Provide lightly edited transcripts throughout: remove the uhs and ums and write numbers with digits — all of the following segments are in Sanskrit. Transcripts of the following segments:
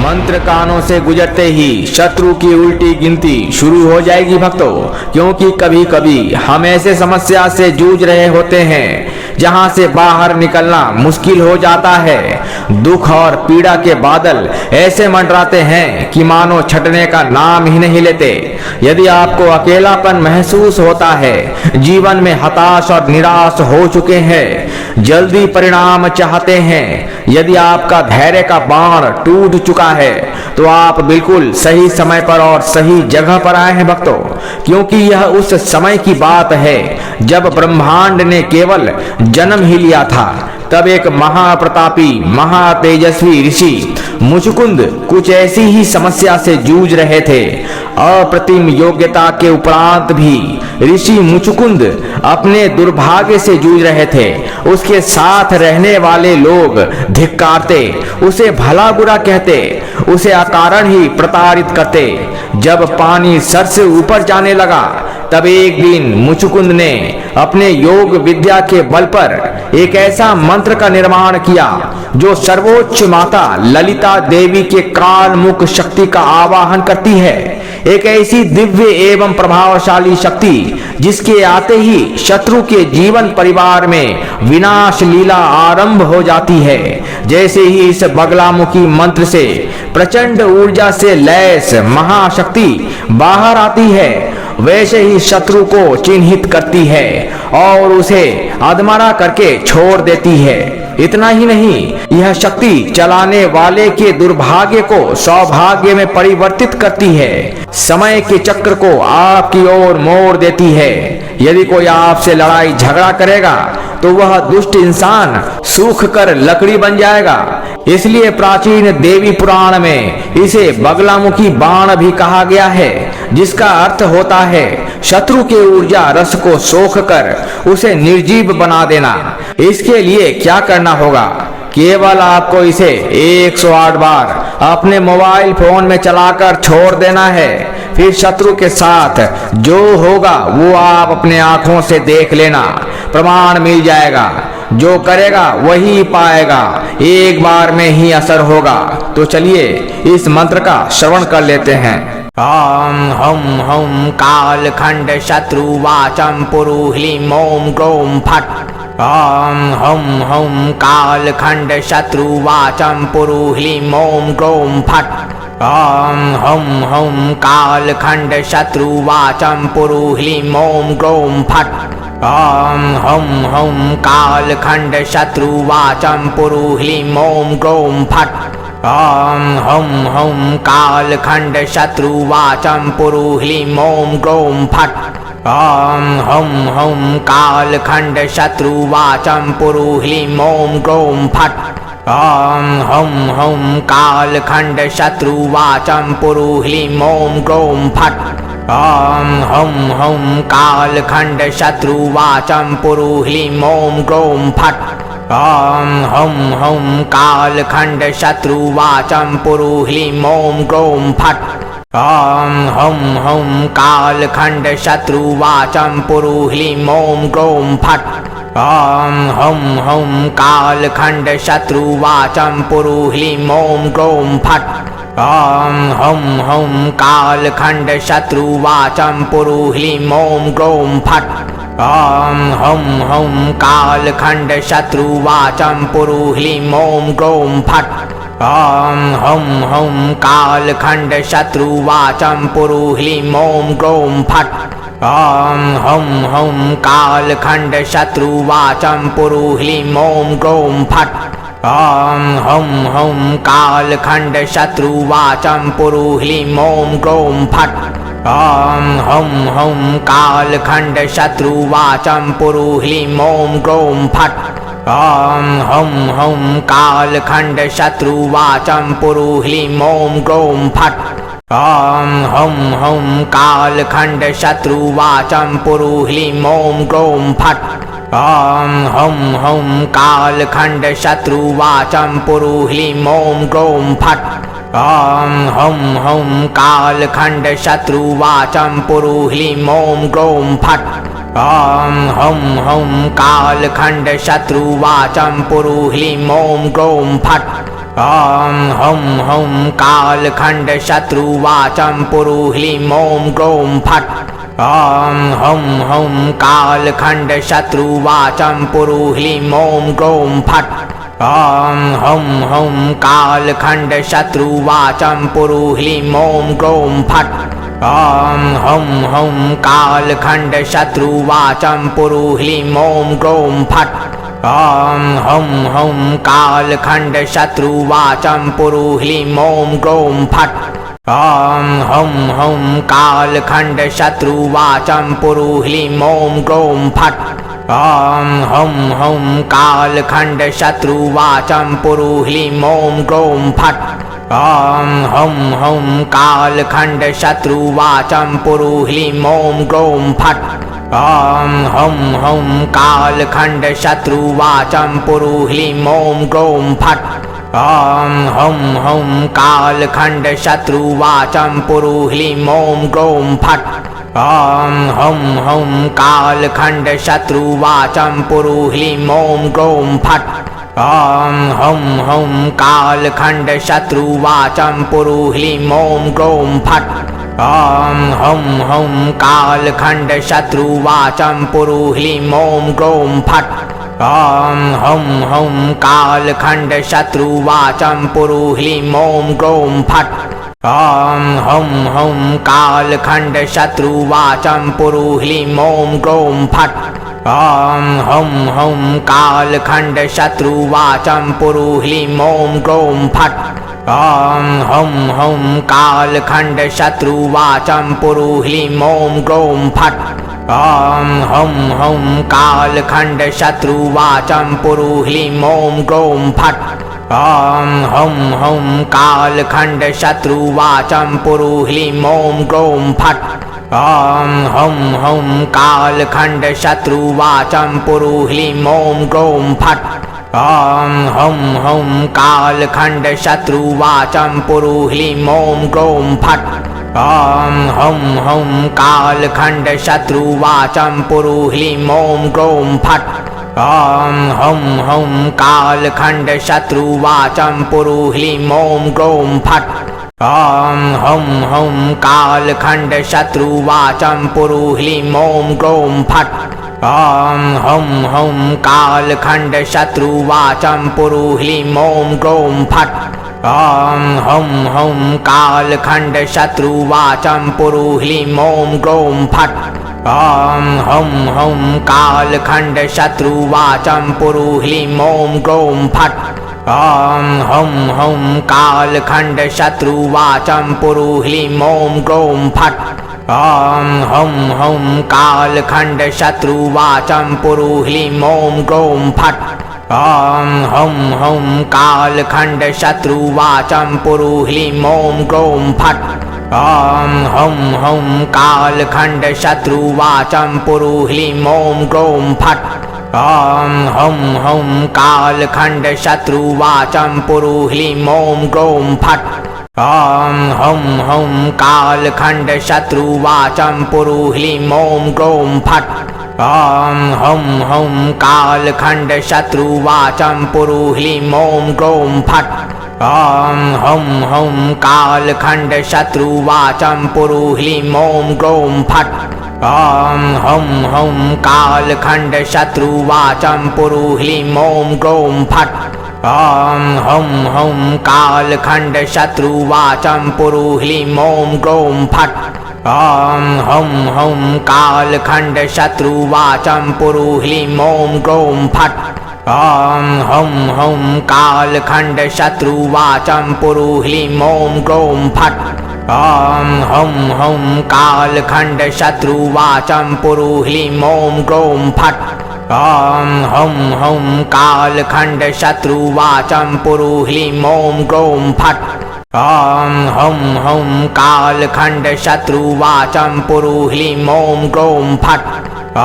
मंत्र कानों से गुजरते ही शत्रु की उल्टी गिनती शुरू हो जाएगी भक्तों, क्योंकि कभी कभी हम ऐसे समस्या से जूझ रहे होते हैं जहां से बाहर निकलना मुश्किल हो जाता है। दुख और पीड़ा के बादल ऐसे मंडराते हैं कि मानो छटने का नाम ही नहीं लेते। यदि आपको अकेलापन महसूस होता है, जीवन में हताश और निराश हो चुके हैं, जल्दी परिणाम चाहते हैं, यदि आपका धैर्य का बाण टूट चुका है, तो आप बिल्कुल सही समय पर और सही जगह पर आए हैं भक्तों, क्योंकि यह उस समय की बात है जब ब्रह्मांड ने केवल जन्म ही लिया था। तब एक महाप्रतापी महातेजस्वी ऋषि मुचुकुंद कुछ ऐसी ही समस्या से जूझ रहे थे। अप्रतिम योग्यता के उपरांत भी ऋषि मुचुकुंद अपने दुर्भाग्य से जूझ रहे थे। उसके साथ रहने वाले लोग धिक्कारते, उसे भला बुरा कहते, उसे अकारण ही प्रताड़ित करते। जब पानी सर से ऊपर जाने लगा, तब एक दिन मुचुकुंद ने अपने योग विद्या के बल पर एक ऐसा मंत्र का निर्माण किया जो सर्वोच्च माता ललिता देवी के काल मुख शक्ति का आवाहन करती है। एक ऐसी दिव्य एवं प्रभावशाली शक्ति जिसके आते ही शत्रु के जीवन परिवार में विनाश लीला आरंभ हो जाती है। जैसे ही इस बगलामुखी मंत्र से प्रचंड ऊर्जा से लैस महाशक्ति बाहर आती है, वैसे ही शत्रु को चिन्हित करती है और उसे अधमरा करके छोड़ देती है। इतना ही नहीं, यह शक्ति चलाने वाले के दुर्भाग्य को सौभाग्य में परिवर्तित करती है, समय के चक्र को आपकी ओर मोड़ देती है। यदि कोई आपसे लड़ाई झगड़ा करेगा तो वह दुष्ट इंसान सूख कर लकड़ी बन जाएगा। इसलिए प्राचीन देवी पुराण में इसे बगलामुखी बाण भी कहा गया है, जिसका अर्थ होता है शत्रु के ऊर्जा रस को सोख कर उसे निर्जीव बना देना। इसके लिए क्या करना होगा? केवल आपको इसे 108 बार अपने मोबाइल फोन में चलाकर छोड़ देना है। फिर शत्रु के साथ जो होगा वो आप अपने आंखों से देख लेना, प्रमाण मिल जाएगा। जो करेगा वही पाएगा, एक बार में ही असर होगा। तो चलिए इस मंत्र का श्रवण कर लेते हैं। ओम हम काल खंड शत्रु वाचम पुरु ह्लीं ओम ग्रोम फट। ओम हम काल खंड शत्रु वाचम पुरु ह्लीं ओम ग्रोम फट। ओम हम काल खंड शत्रु वाचम पुरु ह्लीं ओम ग्रोम फट। ओम हम काल खंड शत्रु वाचम पुरु ह्लीं ओम ग्रोम फट। ओम हम काल खंड शत्रु वाचम पुरु ह्लीं ओम ग्रोम फट। ओम हम काल खंड शत्रु वाचम पुरु ह्लीं ओम ग्रोम फट। ओम हम काल खंड शत्रु वाचम पुरु ह्लीं ओम ग्रोम फट। ओम हम काल खंड शत्रु वाचम पुरु ह्लीं ओम ग्रोम फट। ओम हम काल खंड शत्रु वाचम पुरु ह्लीं ओम ग्रोम फट। ओम हम काल खंड शत्रु वाचम पुरु ह्लीं ओम ग्रोम फट। ओम हम काल खंड शत्रु वाचम पुरु ह्लीं ओम ग्रोम फट। ओम हम काल खंड शत्रु वाचम पुरु ह्लीं ओम ग्रोम फट। ओम हम काल खंड शत्रु वाचम पुरु ह्लीं ओम ग्रोम फट। ओम हम काल खंड शत्रु वाचम पुरु ह्लीं ओम ग्रोम फट। ओम हम काल खंड शत्रु वाचम पुरु ह्लीं ओम ग्रोम फट। ओम हम काल खंड शत्रु वाचम पुरु ह्लीं ओम ग्रोम फट। ओम हम काल खंड शत्रु वाचम पुरु ह्लीं ओम ग्रोम फट। ओम हम काल खंड शत्रु वाचम पुरु ह्लीं ओम ग्रोम फट। ओम हम काल खंड शत्रु वाचम पुरु ह्लीं ओम ग्रोम फट। ओम हम काल खंड शत्रु वाचम पुरु ह्लीं ओम ग्रोम फट। ओम हम काल खंड शत्रु वाचम पुरु ह्लीं ओम ग्रोम फट। ओम हम काल खंड शत्रु वाचम पुरु ह्लीं ओम ग्रोम फट। ॐ हुं हुं कालखण्ड शत्रुवाचं पुरु ह्लीं ॐ ग्रौं फट् ॐ हुं हुं कालखण्ड शत्रुवाचं पुरु ह्लीं ॐ ग्रौं फट् ॐ हुं हुं कालखण्ड शत्रुवाचं पुरु ह्लीं ॐ ग्रौं फट् ॐ हुं हुं कालखण्ड शत्रुवाचं पुरु ह्लीं ॐ ग्रौं फट् ॐ हुं हुं कालखण्ड शत्रुवाचं पुरु ह्लीं ॐ ग्रौं फट् ॐ हुं हुं कालखण्ड शत्रुवाचं पुरु ह्लीं ॐ ग्रौं फट् ॐ हुं हुं कालखण्ड शत्रुवाचं पुरु ह्लीं ॐ ग्रौं फट् ॐ हुं हुं कालखण्ड शत्रुवाचं पुरु ह्लीं ॐ ग्रौं फट् ॐ हुं हुं कालखण्ड शत्रुवाचं पुरु ह्लीं ॐ ग्रौं फट् ॐ हुं हुं कालखण्ड शत्रुवाचं पुरु ह्लीं ॐ ग्रौं फट् ॐ हुं हुं कालखण्ड शत्रुवाचं पुरु ह्लीं ॐ ग्रौं फट् ॐ हुं हुं कालखण्ड शत्रुवाचं पुरु ह्लीं ॐ ग्रौं फट् ॐ हुं हुं कालखण्ड शत्रुवाचं पुरु ह्लीं ॐ ग्रौं फट् ॐ हुं हुं कालखण्ड शत्रुवाचं पुरु ह्लीं ॐ ग्रौं फट् ॐ हुं हुं कालखण्ड शत्रुवाचं पुरु ह्लीं ॐ ग्रौं फट् ॐ हुं हुं कालखण्ड शत्रुवाचं पुरु ह्लीं ॐ ग्रौं फट् ॐ हुं हुं कालखण्ड शत्रुवाचं पुरु ह्लीं ॐ ग्रौं फट् ॐ हुं हुं कालखण्ड शत्रुवाचं पुरु ह्लीं ॐ ग्रौं फट् ॐ हुं हुं कालखण्ड शत्रुवाचं पुरु ह्लीं ॐ ग्रौं फट् ॐ हुं हुं कालखण्ड शत्रुवाचं पुरु ह्लीं ॐ ग्रौं फट् ॐ हुं हुं कालखण्ड शत्रुवाचं पुरु ह्लीं ॐ ग्रौं फट् ॐ हुं हुं कालखण्ड शत्रुवाचं पुरु ह्लीं ॐ ग्रौं फट् ॐ हुं हुं कालखण्ड शत्रुवाचं पुरु ह्लीं ॐ ग्रौं फट् ॐ हुं हुं कालखण्ड शत्रुवाचं पुरु ह्लीं ॐ ग्रौं फट् ॐ हुं हुं कालखण्ड शत्रुवाचं पुरु ह्लीं ॐ ग्रौं फट् ॐ हुं हुं कालखण्ड शत्रुवाचं पुरु ह्लीं ॐ ग्रौं फट् ॐ हुं हुं कालखण्ड शत्रुवाचं पुरु ह्लीं ॐ ग्रौं फट् ॐ हुं हुं कालखण्ड शत्रुवाचं पुरु ह्लीं ॐ ग्रौं फट् ॐ हुं हुं कालखण्ड शत्रुवाचं पुरु ह्लीं ॐ ग्रौं फट् ॐ हुं हुं कालखण्ड शत्रुवाचं पुरु ह्लीं ॐ ग्रौं फट् ॐ हुं हुं कालखण्ड शत्रुवाचं पुरु ह्लीं ॐ ग्रौं फट् ॐ हुं हुं कालखण्ड शत्रुवाचं पुरु ह्लीं ॐ ग्रौं फट् ॐ हुं हुं कालखण्ड शत्रुवाचं पुरु ह्लीं ॐ ग्रौं फट् ॐ हुं हुं कालखण्ड शत्रुवाचं पुरु ह्लीं ॐ ग्रौं फट् ॐ हुं हुं कालखण्ड शत्रुवाचं पुरु ह्लीं ॐ ग्रौं फट् ॐ हुं हुं कालखण्ड शत्रुवाचं पुरु ह्लीं ॐ ग्रौं फट् ॐ हुं हुं कालखण्ड शत्रुवाचं पुरु ह्लीं ॐ ग्रौं फट् ॐ हुं हुं कालखण्ड शत्रुवाचं पुरु ह्लीं ॐ ग्रौं फट् ॐ हुं हुं कालखण्ड शत्रुवाचं पुरु ह्लीं ॐ ग्रौं फट् ॐ हुं हुं कालखण्ड शत्रुवाचं पुरु ह्लीं ॐ ग्रौं फट् ॐ हुं हुं कालखण्ड शत्रुवाचं पुरु ह्लीं ॐ ग्रौं फट् ॐ हुं हुं कालखण्ड शत्रुवाचं पुरु ह्लीं ॐ ग्रौं फट्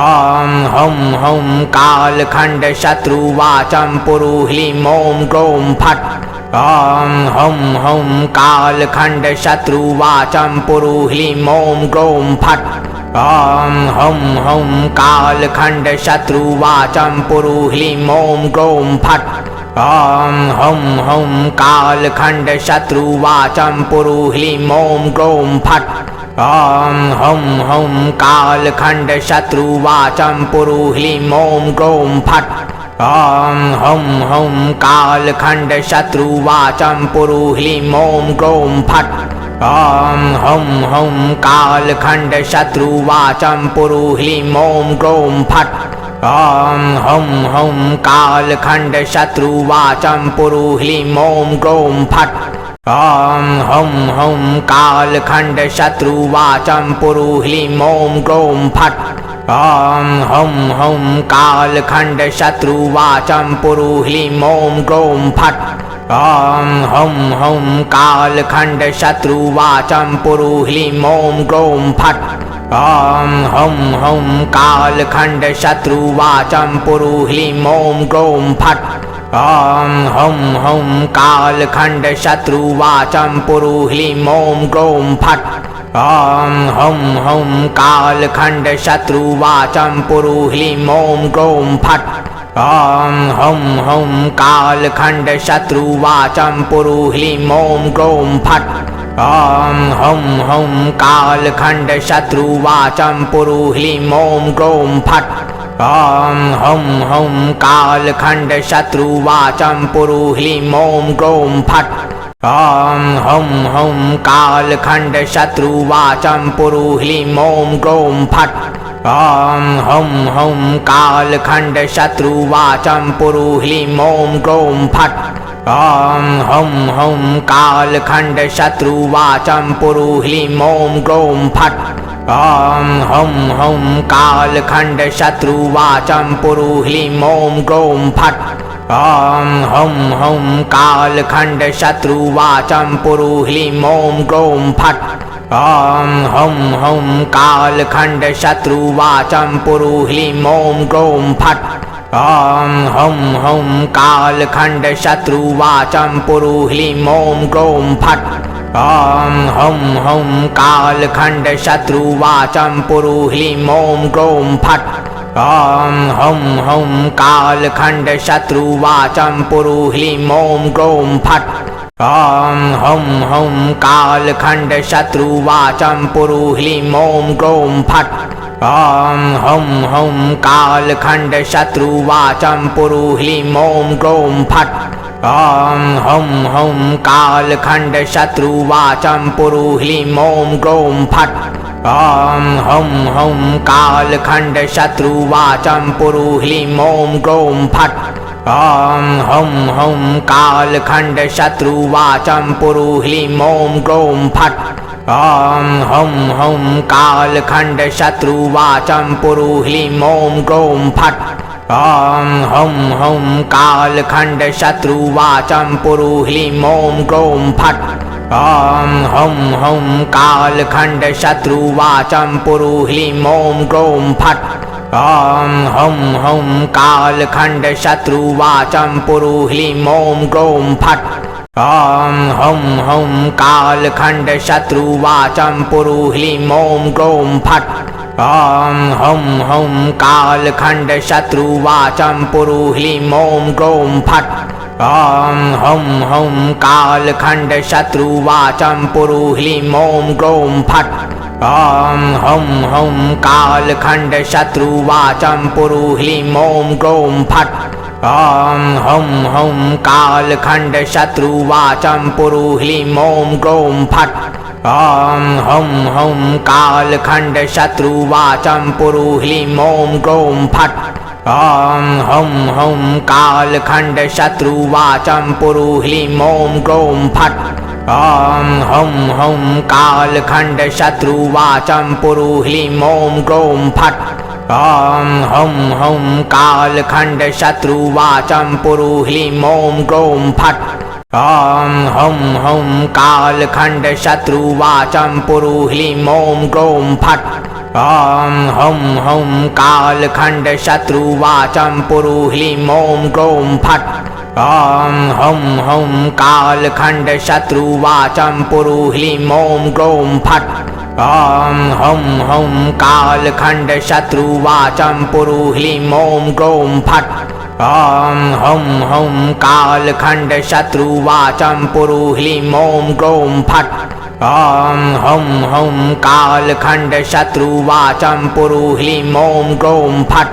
ॐ हुं हुं कालखण्ड शत्रुवाचं पुरु ह्लीं ॐ ग्रौं फट् ॐ हुं हुं कालखण्ड शत्रुवाचं पुरु ह्लीं ॐ ग्रौं फट् ॐ हुं हुं कालखण्ड शत्रुवाचं पुरु ह्लीं ॐ ग्रौं फट् ॐ हुं हुं कालखण्ड शत्रुवाचं पुरु ह्लीं ॐ ग्लौं फट् ॐ हुं हुं कालखण्ड शत्रुवाचं पुरु ह्लीं ॐ ग्लौं फट् ॐ हुं हुं कालखण्ड शत्रुवाचं पुरु ह्लीं ॐ ग्लौं फट् ॐ हुं हुं कालखण्ड शत्रुवाचं पुरु ह्लीं ॐ ग्लौं फट् ॐ हुं हुं कालखण्ड शत्रुवाचं पुरु ह्लीं ॐ ग्लौं फट् ॐ हुं हुं कालखण्ड शत्रुवाचं पुरु ह्लीं ॐ ग्लौं फट् ॐ हुं हुं कालखण्ड शत्रुवाचं पुरु ह्लीं ॐ ग्लौं फट् ॐ हुं हुं कालखण्ड शत्रुवाचं पुरु ह्लीं ॐ ग्लौं फट् ॐ हुं हुं कालखण्ड शत्रुवाचं पुरु ह्लीं ॐ ग्लौं फट् ॐ हुं हुं कालखण्ड शत्रुवाचं पुरु ह्लीं ॐ ग्लौं फट् ॐ हुं हुं कालखण्ड शत्रुवाचं पुरु ह्लीं ॐ ग्लौं फट् ॐ हुं हुं कालखण्ड शत्रुवाचं पुरु ह्लीं ॐ ग्लौं फट् ॐ हुं हुं कालखण्ड शत्रुवाचं पुरु ह्लीं ॐ ग्लौं फट् ॐ हुं हुं कालखण्ड शत्रुवाचं पुरु ह्लीं ॐ ग्लौं फट् ॐ हुं हुं कालखण्ड शत्रुवाचं पुरु ह्लीं ॐ ग्लौं फट् ॐ हुं हुं कालखण्ड शत्रुवाचं पुरु ह्लीं ॐ ग्लौं फट् ॐ हुं हुं कालखण्ड शत्रुवाचं पुरु ह्लीं ॐ ग्लौं फट् ॐ हुं हुं कालखण्ड शत्रुवाचं पुरु ह्लीं ॐ ग्लौं फट् ॐ हुं हुं कालखण्ड शत्रुवाचं पुरु ह्लीं ॐ ग्लौं फट् ॐ हुं हुं कालखण्ड शत्रुवाचं पुरु ह्लीं ॐ ग्लौं फट् ॐ हुं हुं कालखण्ड शत्रुवाचं पुरु ह्लीं ॐ ग्लौं फट् ॐ हुं हुं कालखण्ड शत्रुवाचं पुरु ह्लीं ॐ ग्लौं फट् ॐ हुं हुं कालखण्ड शत्रुवाचं पुरु ह्लीं ॐ ग्लौं फट् ॐ हुं हुं कालखण्ड शत्रुवाचं पुरु ह्लीं ॐ ग्लौं फट् ॐ हुं हुं कालखण्ड शत्रुवाचं पुरु ह्लीं ॐ ग्लौं फट् ॐ हुं हुं कालखण्ड शत्रुवाचं पुरु ह्लीं ॐ ग्लौं फट् ॐ हुं हुं कालखण्ड शत्रुवाचं पुरु ह्लीं ॐ ग्लौं फट् ॐ हुं हुं कालखण्ड शत्रुवाचं पुरु ह्लीं ॐ ग्लौं फट् ॐ हुं हुं कालखण्ड शत्रुवाचं पुरु ह्लीं ॐ ग्लौं फट् ॐ हुं हुं कालखण्ड शत्रुवाचं पुरु ह्लीं ॐ ग्लौं फट् ॐ हुं हुं कालखण्ड शत्रुवाचं पुरु ह्लीं ॐ ग्लौं फट् ॐ हुं हुं कालखण्ड शत्रुवाचं पुरु ह्लीं ॐ ग्लौं फट् ॐ हुं हुं कालखण्ड शत्रुवाचं पुरु ह्लीं ॐ ग्लौं फट् ॐ हुं हुं कालखण्ड शत्रुवाचं पुरु ह्लीं ॐ ग्लौं फट् ॐ हुं हुं कालखण्ड शत्रुवाचं पुरु ह्लीं ॐ ग्लौं फट् ॐ हुं हुं कालखण्ड शत्रुवाचं पुरु ह्लीं ॐ ग्लौं फट् ॐ हुं हुं कालखण्ड शत्रुवाचं पुरु ह्लीं ॐ ग्लौं फट् ॐ हुं हुं कालखण्ड शत्रुवाचं पुरु ह्लीं ॐ ग्लौं फट् ॐ हुं हुं कालखण्ड शत्रुवाचं पुरु ह्लीं ॐ ग्लौं फट् ॐ हुं हुं कालखण्ड शत्रुवाचं पुरु ह्लीं ॐ ग्लौं फट् ॐ हुं हुं कालखण्ड शत्रुवाचं पुरु ह्लीं ॐ ग्लौं फट् ॐ हुं हुं कालखण्ड शत्रुवाचं पुरु ह्लीं ॐ ग्लौं फट् ॐ हुं हुं कालखण्ड शत्रुवाचं पुरु ह्लीं ॐ ग्लौं फट् ॐ हुं हुं कालखण्ड शत्रुवाचं पुरु ह्लीं ॐ ग्लौं फट् ॐ हुं हुं कालखण्ड शत्रुवाचं पुरु ह्लीं ॐ ग्लौं फट् ॐ हुं हुं कालखण्ड शत्रुवाचं पुरु ह्लीं ॐ ग्लौं फट् ॐ हुं हुं कालखण्ड शत्रुवाचं पुरु ह्लीं ॐ ग्लौं फट्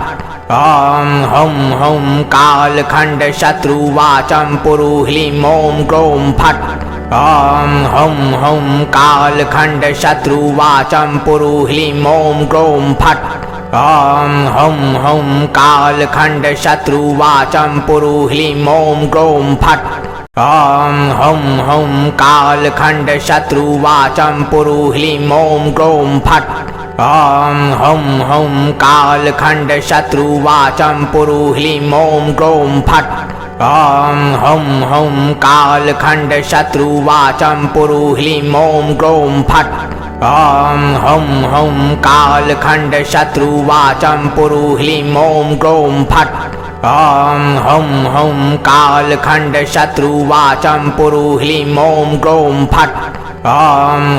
ॐ हुं हुं कालखण्ड शत्रुवाचं पुरु ह्लीं ॐ ग्लौं फट् ॐ हुं हुं कालखण्ड शत्रुवाचं पुरु ह्लीं ॐ ग्लौं फट् ॐ हुं हुं कालखण्ड शत्रुवाचं पुरु ह्लीं ॐ ग्लौं फट् ॐ हुं हुं कालखण्ड शत्रुवाचं पुरु ह्लीं ॐ ग्लौं फट् ॐ हुं हुं कालखण्ड शत्रुवाचं पुरु ह्लीं ॐ ग्लौं फट् ॐ हुं हुं कालखण्ड शत्रुवाचं पुरु ह्लीं ॐ ग्लौं फट् ॐ हुं हुं कालखण्ड शत्रुवाचं पुरु ह्लीं ॐ ग्लौं फट् ॐ हुं हुं कालखण्ड शत्रुवाचं पुरु ह्लीं ॐ ग्लौं फट् ॐ हुं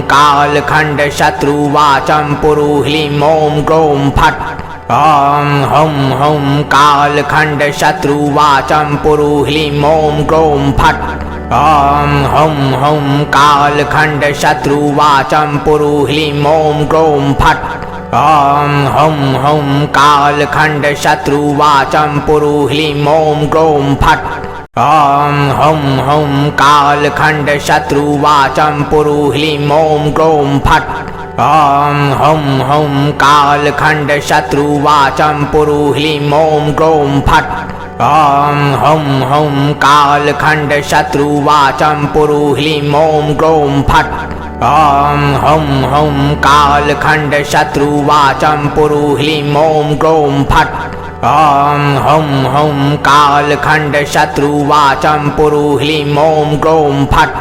हुं कालखण्ड शत्रुवाचं पुरु ह्लीं ॐ ग्लौं फट् ॐ हुं हुं कालखण्ड शत्रुवाचं पुरु ह्लीं ॐ ग्लौं फट् ॐ हुं हुं कालखण्ड शत्रुवाचं पुरु ह्लीं ॐ ग्लौं फट् ॐ हुं हुं कालखण्ड शत्रुवाचं पुरु ह्लीं ॐ ग्लौं फट् ॐ हुं हुं कालखण्ड शत्रुवाचं पुरु ह्लीं ॐ ग्लौं फट् ॐ हुं हुं कालखण्ड शत्रुवाचं पुरु ह्लीं ॐ ग्लौं फट् ॐ हुं हुं कालखण्ड शत्रुवाचं पुरु ह्लीं ॐ ग्लौं फट् ॐ हुं हुं कालखण्ड शत्रुवाचं पुरु ह्लीं ॐ ग्लौं फट् ॐ हुं हुं कालखण्ड शत्रुवाचं पुरु ह्लीं ॐ ग्लौं फट्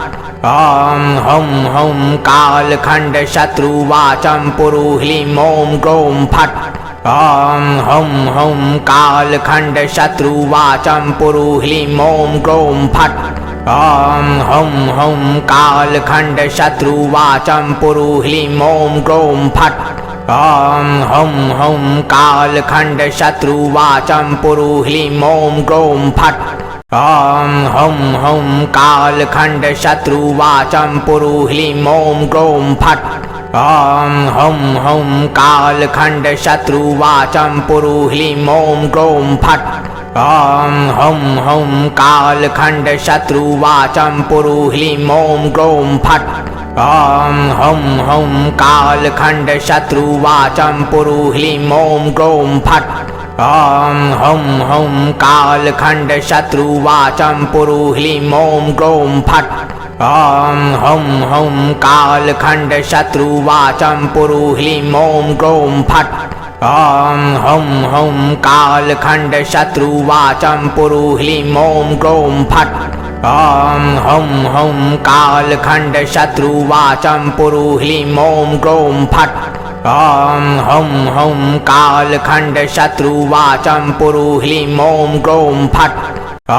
ॐ हुं हुं कालखण्ड शत्रुवाचं पुरु ह्लीं ॐ ग्लौं फट् ॐ हुं हुं कालखण्ड शत्रुवाचं पुरु ह्लीं ॐ ग्लौं फट् ॐ हुं हुं कालखण्ड शत्रुवाचं पुरु ह्लीं ॐ ग्लौं फट् ॐ हुं हुं कालखण्ड शत्रुवाचं पुरु ह्लीं ॐ ग्लौं फट् ॐ हुं हुं कालखण्ड शत्रुवाचं पुरु ह्लीं ॐ ग्लौं फट् ॐ हुं हुं कालखण्ड शत्रुवाचं पुरु ह्लीं ॐ ग्लौं फट् ॐ हुं हुं कालखण्ड शत्रुवाचं पुरु ह्लीं ॐ ग्लौं फट् ॐ हुं हुं कालखण्ड शत्रुवाचं पुरु ह्लीं ॐ ग्लौं फट् ॐ हुं हुं कालखण्ड शत्रुवाचं पुरु ह्लीं ॐ ग्लौं फट् ॐ हुं हुं कालखण्ड शत्रुवाचं पुरु ह्लीं ॐ ग्लौं फट् ॐ हुं हुं कालखण्ड शत्रुवाचं पुरु ह्लीं ॐ ग्लौं फट् ॐ हुं हुं कालखण्ड शत्रुवाचं पुरु ह्लीं ॐ ग्लौं फट्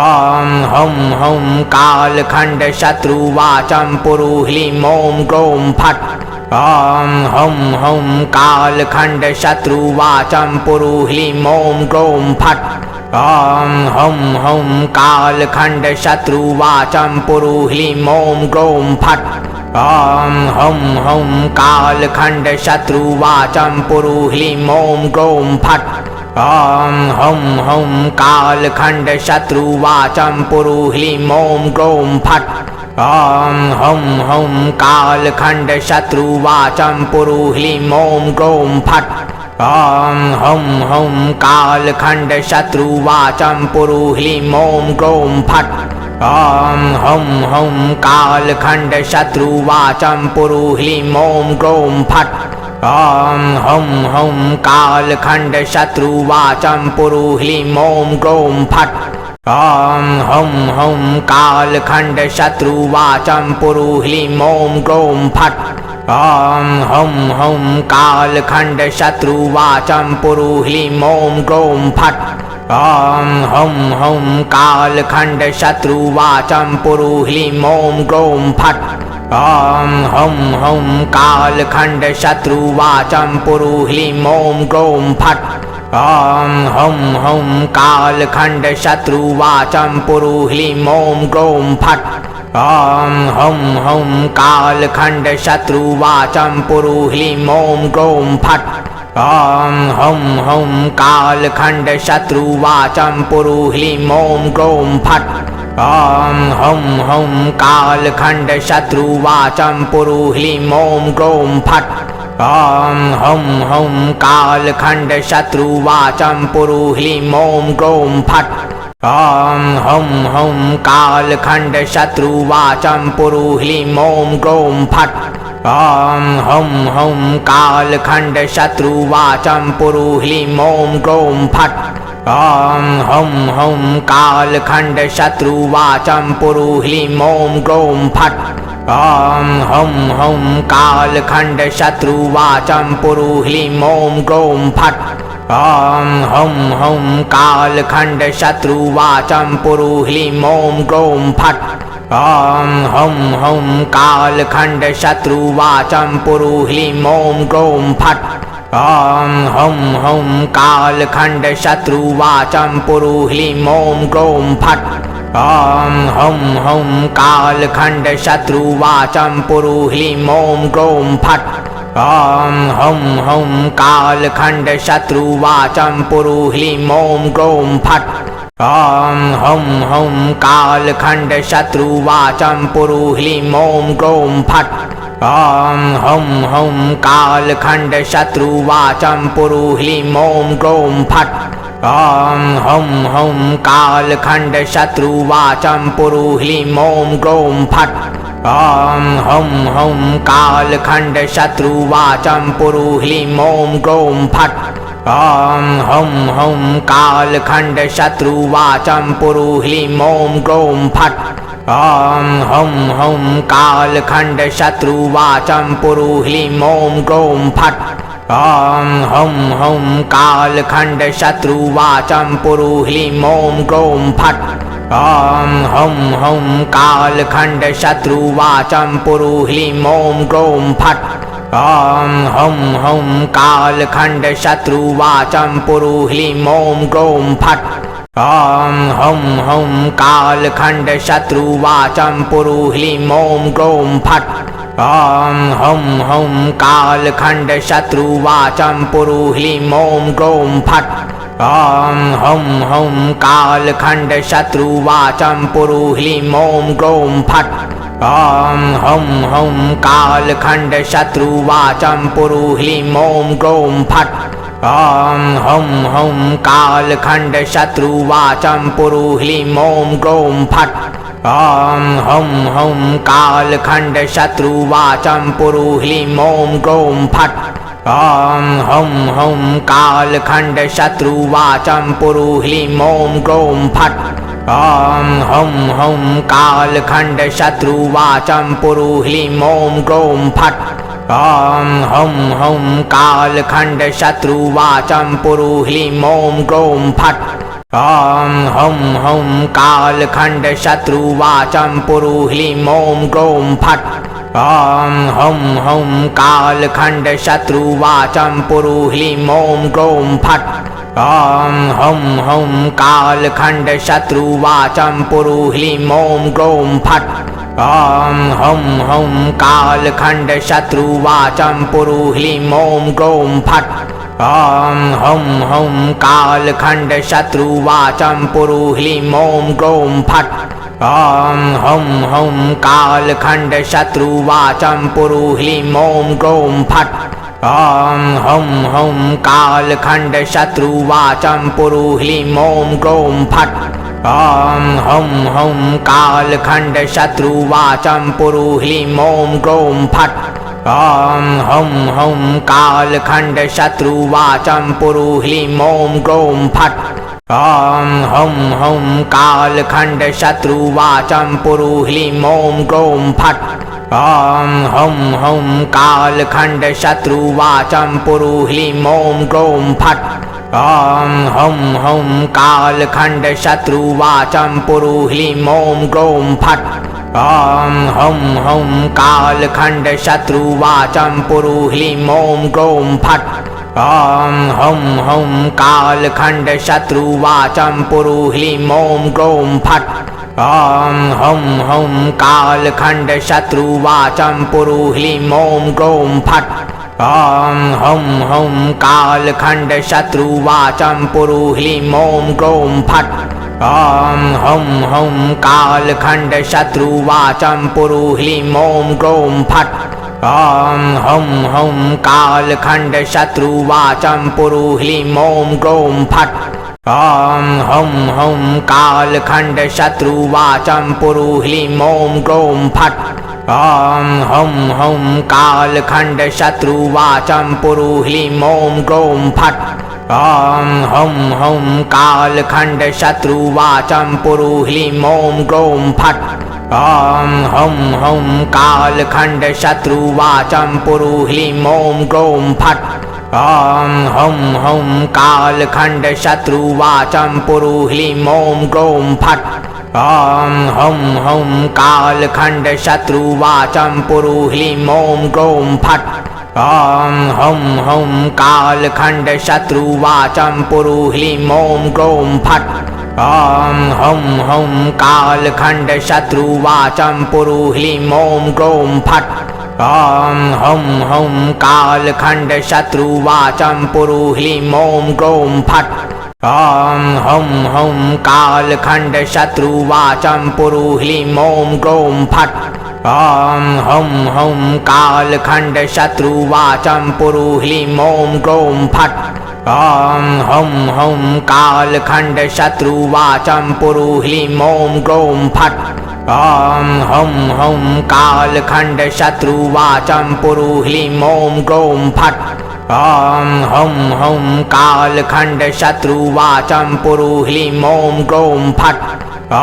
ॐ हुं हुं कालखण्ड शत्रुवाचं पुरु ह्लीं ॐ ग्लौं फट् ॐ हुं हुं कालखण्ड शत्रुवाचं पुरु ह्लीं ॐ ग्लौं फट् ॐ हुं हुं कालखण्ड शत्रुवाचं पुरु ह्लीं ॐ ग्लौं फट् ॐ हुं हुं कालखण्ड शत्रुवाचं पुरु ह्लीं ॐ ग्लौं फट् ॐ हुं हुं कालखण्ड शत्रुवाचं पुरु ह्लीं ॐ ग्लौं फट् ॐ हुं हुं कालखण्ड शत्रुवाचं पुरु ह्लीं ॐ ग्लौं फट् ॐ हुं हुं कालखण्ड शत्रुवाचं पुरु ह्लीं ॐ ग्लौं फट् ॐ हुं हुं कालखण्ड शत्रुवाचं पुरु ह्लीं ॐ ग्लौं फट् ॐ हुं हुं कालखण्ड शत्रुवाचं पुरु ह्लीं ॐ ग्लौं फट् ॐ हुं हुं कालखण्ड शत्रुवाचं पुरु ह्लीं ॐ ग्लौं फट् ॐ हुं हुं कालखण्ड शत्रुवाचं पुरु ह्लीं ॐ ग्लौं फट् ॐ हुं हुं कालखण्ड शत्रुवाचं पुरु ह्लीं ॐ ग्लौं फट् ॐ हुं हुं कालखण्ड शत्रुवाचं पुरु ह्लीं ॐ ग्लौं फट् ॐ हुं हुं कालखण्ड शत्रुवाचं पुरु ह्लीं ॐ ग्लौं फट् ॐ हुं हुं कालखण्ड शत्रुवाचं पुरु ह्लीं ॐ ग्लौं फट् ॐ हुं हुं कालखण्ड शत्रुवाचं पुरु ह्लीं ॐ ग्लौं फट् ॐ हुं हुं कालखण्ड शत्रुवाचं पुरु ह्लीं ॐ ग्लौं फट् ॐ हुं हुं कालखण्ड शत्रुवाचं पुरु ह्लीं ॐ ग्लौं फट् ॐ हुं हुं कालखण्ड शत्रुवाचं पुरु ह्लीं ॐ ग्लौं फट् ॐ हुं हुं कालखण्ड शत्रुवाचं पुरु ह्लीं ॐ ग्लौं फट् ॐ हुं हुं कालखण्ड शत्रुवाचं पुरु ह्लीं ॐ ग्लौं फट् ॐ हुं हुं कालखण्ड शत्रुवाचं पुरु ह्लीं ॐ ग्लौं फट् ॐ हुं हुं कालखण्ड शत्रुवाचं पुरु ह्लीं ॐ ग्लौं फट् ॐ हुं हुं कालखण्ड शत्रुवाचं पुरु ह्लीं ॐ ग्लौं फट् ॐ हुं हुं कालखण्ड शत्रुवाचं पुरु ह्लीं ॐ ग्लौं फट् ॐ हुं हुं कालखण्ड शत्रुवाचं पुरु ह्लीं ॐ ग्लौं फट् ॐ हुं हुं कालखण्ड शत्रुवाचं पुरु ह्लीं ॐ ग्लौं फट् ॐ हुं हुं कालखण्ड शत्रुवाचं पुरु ह्लीं ॐ ग्लौं फट् ॐ हुं हुं कालखण्ड शत्रुवाचं पुरु ह्लीं ॐ ग्लौं फट् ॐ हुं हुं कालखण्ड शत्रुवाचं पुरु ह्लीं ॐ ग्लौं फट् ॐ हुं हुं कालखण्ड शत्रुवाचं पुरु ह्लीं ॐ ग्लौं फट् ॐ हुं हुं कालखण्ड शत्रुवाचं पुरु ह्लीं ॐ ग्लौं फट् ॐ हुं हुं कालखण्ड शत्रुवाचं पुरु ह्लीं ॐ ग्लौं फट् ॐ हुं हुं कालखण्ड शत्रुवाचं पुरु ह्लीं ॐ ग्लौं फट् ॐ हुं हुं कालखण्ड शत्रुवाचं पुरु ह्लीं ॐ ग्लौं फट् ॐ हुं हुं कालखण्ड शत्रुवाचं पुरु ह्लीं ॐ ग्लौं फट् ॐ हुं हुं कालखण्ड शत्रुवाचं पुरु ह्लीं ॐ ग्लौं फट् ॐ हुं हुं कालखण्ड शत्रुवाचं पुरु ह्लीं ॐ ग्लौं फट् ॐ हुं हुं कालखण्ड शत्रुवाचं पुरु ह्लीं ॐ ग्लौं फट् ॐ हुं हुं कालखण्ड शत्रुवाचं पुरु ह्लीं ॐ ग्लौं फट् ॐ हुं हुं कालखण्ड शत्रुवाचं पुरु ह्लीं ॐ ग्लौं फट् ॐ हुं हुं कालखण्ड शत्रुवाचं पुरु ह्लीं ॐ ग्लौं फट् ॐ हुं हुं कालखण्ड शत्रुवाचं पुरु ह्लीं ॐ ग्लौं फट् ॐ हुं हुं कालखण्ड शत्रुवाचं पुरु ह्लीं ॐ ग्लौं फट् ॐ हुं हुं कालखण्ड शत्रुवाचं पुरु ह्लीं ॐ ग्लौं फट् ॐ हुं हुं कालखण्ड शत्रुवाचं पुरु ह्लीं ॐ ग्लौं फट् ॐ हुं हुं कालखण्ड शत्रुवाचं पुरु ह्लीं ॐ ग्लौं फट् ॐ हुं हुं कालखण्ड शत्रुवाचं पुरु ह्लीं ॐ ग्लौं फट् ॐ हुं हुं कालखण्ड शत्रुवाचं पुरु ह्लीं ॐ ग्लौं फट् ॐ हुं हुं कालखण्ड शत्रुवाचं पुरु ह्लीं ॐ ग्लौं फट् ॐ हुं हुं कालखण्ड शत्रुवाचं पुरु ह्लीं ॐ ग्लौं फट् ॐ हुं हुं कालखण्ड शत्रुवाचं पुरु ह्लीं ॐ ग्लौं फट् ॐ हुं हुं कालखण्ड शत्रुवाचं पुरु ह्लीं ॐ ग्लौं फट् ॐ हुं हुं कालखण्ड शत्रुवाचं पुरु ह्लीं ॐ ग्लौं फट् ॐ हुं हुं कालखण्ड शत्रुवाचं पुरु ह्लीं ॐ ग्लौं फट् ॐ हुं हुं कालखण्ड शत्रुवाचं पुरु ह्लीं ॐ ग्लौं फट् ॐ हुं हुं कालखण्ड शत्रुवाचं पुरु ह्लीं ॐ ग्लौं फट् ॐ हुं हुं कालखण्ड शत्रुवाचं पुरु ह्लीं ॐ ग्लौं फट् ॐ हुं हुं कालखण्ड शत्रुवाचं पुरु ह्लीं ॐ ग्लौं फट् ॐ हुं हुं कालखण्ड शत्रुवाचं पुरु ह्लीं ॐ ग्रों फट् ॐ हुं हुं कालखण्ड शत्रुवाचं पुरु ह्लीं ॐ ग्रों फट् ॐ हुं हुं कालखण्ड शत्रुवाचं पुरु ह्लीं ॐ ग्रों फट् ॐ हुं हुं कालखण्ड शत्रुवाचं पुरु ह्लीं ॐ ग्रों फट् ॐ हुं हुं कालखण्ड शत्रुवाचं पुरु ह्लीं ॐ ग्रों फट् ॐ हुं हुं कालखण्ड शत्रुवाचं पुरु ह्लीं ॐ ग्रों फट् ॐ हुं हुं कालखण्ड शत्रुवाचं पुरु ह्लीं ॐ ग्रों फट् ॐ हुं हुं कालखण्ड शत्रुवाचं पुरु ह्लीं ॐ ग्रों फट् ॐ हुं हुं कालखण्ड शत्रुवाचं पुरु ह्लीं ॐ ग्रों फट् ॐ हुं हुं कालखण्ड शत्रुवाचं पुरु ह्लीं ॐ ग्रों फट् ॐ हुं हुं कालखण्ड शत्रुवाचं पुरु ह्लीं ॐ ग्रों फट् ॐ हुं हुं कालखण्ड शत्रुवाचं पुरु ह्लीं ॐ ग्रों फट् ॐ हुं हुं कालखण्ड शत्रुवाचं पुरु ह्लीं ॐ ग्रों फट् ॐ हुं हुं कालखण्ड शत्रुवाचं पुरु ह्लीं ॐ ग्रों फट् ॐ हुं हुं कालखण्ड शत्रुवाचं पुरु ह्लीं ॐ ग्रों फट् ॐ हुं हुं कालखण्ड शत्रुवाचं पुरु ह्लीं ॐ ग्रों फट् ॐ हुं हुं कालखण्ड शत्रुवाचं पुरु ह्लीं ॐ ग्रों फट् ॐ हुं हुं कालखण्ड शत्रुवाचं पुरु ह्लीं ॐ ग्रों फट्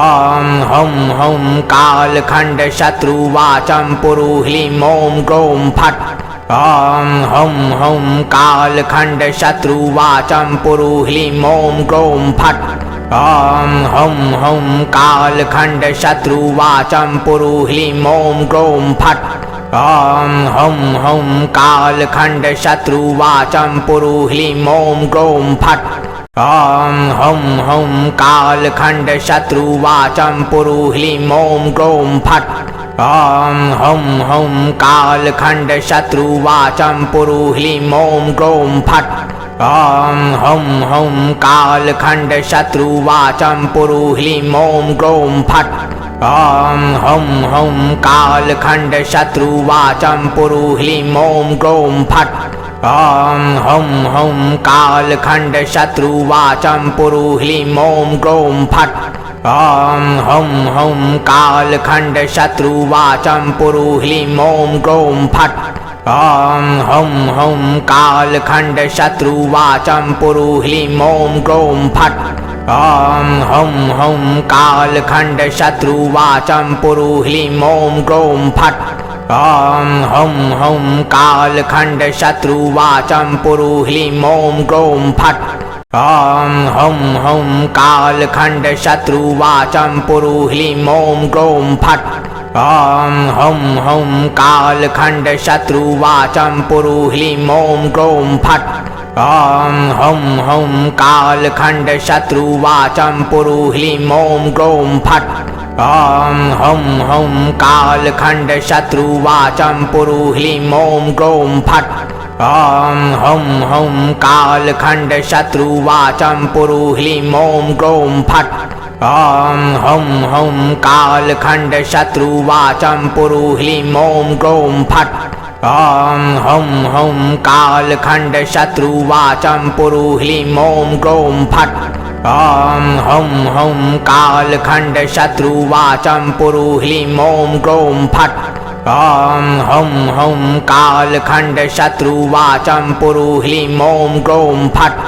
ॐ हुं हुं कालखण्ड शत्रुवाचं पुरु ह्लीं ॐ ग्रों फट् ॐ हुं हुं कालखण्ड शत्रुवाचं पुरु ह्लीं ॐ ग्रों फट् ॐ हुं हुं कालखण्ड शत्रुवाचं पुरु ह्लीं ॐ ग्रों फट् ॐ हुं हुं कालखण्ड शत्रुवाचं पुरु ह्लीं ॐ ग्रों फट् ॐ हुं हुं कालखण्ड शत्रुवाचं पुरु ह्लीं ॐ ग्रों फट् ॐ हुं हुं कालखण्ड शत्रुवाचं पुरु ह्लीं ॐ ग्रों फट् ॐ हुं हुं कालखण्ड शत्रुवाचं पुरु ह्लीं ॐ ग्रों फट् ॐ हुं हुं कालखण्ड शत्रुवाचं पुरु ह्लीं ॐ ग्रों फट् ॐ हुं हुं कालखण्ड शत्रुवाचं पुरु ह्लीं ॐ ग्रों फट् ॐ हुं हुं कालखण्ड शत्रुवाचं पुरु ह्लीं ॐ ग्रों फट् ॐ हुं हुं कालखण्ड शत्रुवाचं पुरु ह्लीं ॐ ग्रों फट् ॐ हुं हुं कालखण्ड शत्रुवाचं पुरु ह्लीं ॐ ग्रों फट् ॐ हुं हुं कालखण्ड शत्रुवाचं पुरु ह्लीं ॐ ग्रों फट् ॐ हुं हुं कालखण्ड शत्रुवाचं पुरु ह्लीं ॐ ग्रों फट् ॐ हुं हुं कालखण्ड शत्रुवाचं पुरु ह्लीं ॐ ग्रों फट् ॐ हुं हुं कालखण्ड शत्रुवाचं पुरु ह्लीं ॐ ग्रों फट् ॐ हुं हुं कालखण्ड शत्रुवाचं पुरु ह्लीं ॐ ग्रों फट् ॐ हुं हुं कालखण्ड शत्रुवाचं पुरु ह्लीं ॐ ग्रों फट् ॐ हुं हुं कालखण्ड शत्रुवाचं पुरु ह्लीं ॐ ग्रों फट् ॐ हुं हुं कालखण्ड शत्रुवाचं पुरु ह्लीं ॐ ग्रों फट् ॐ हुं हुं कालखण्ड शत्रुवाचं पुरु ह्लीं ॐ ग्रों फट् ॐ हुं हुं कालखण्ड शत्रुवाचं पुरु ह्लीं ॐ ग्रों फट् ॐ हुं हुं कालखण्ड शत्रुवाचं पुरु ह्लीं ॐ ग्रों फट्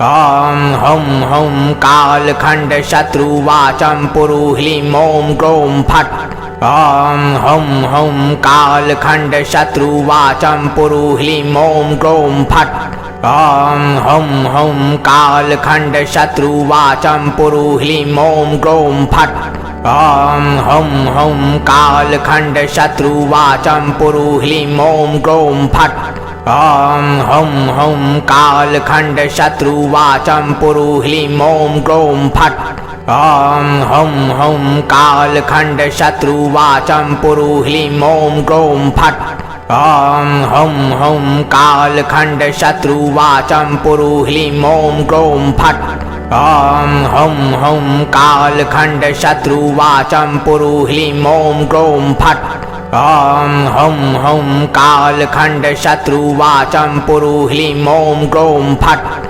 ॐ हुं हुं कालखण्ड शत्रुवाचं पुरु ह्लीं ॐ ग्रों फट् ॐ हुं हुं कालखण्ड शत्रुवाचं पुरु ह्लीं ॐ ग्रों फट् ॐ हुं हुं कालखण्ड शत्रुवाचं पुरु ह्लीं ॐ ग्रों फट् ॐ हुं हुं कालखण्ड शत्रुवाचं पुरु ह्लीं ॐ ग्रों फट् ॐ हुं हुं कालखण्ड शत्रुवाचं पुरु ह्लीं ॐ ग्लौं फट् ॐ हुं हुं कालखण्ड शत्रुवाचं पुरु ह्लीं ॐ ग्लौं फट् ॐ हुं हुं कालखण्ड शत्रुवाचं पुरु ह्लीं ॐ ग्लौं फट् ॐ हुं हुं कालखण्ड शत्रुवाचं पुरु ह्लीं ॐ ग्लौं फट् ॐ हुं हुं कालखण्ड शत्रुवाचं पुरु ह्लीं ॐ ग्लौं फट्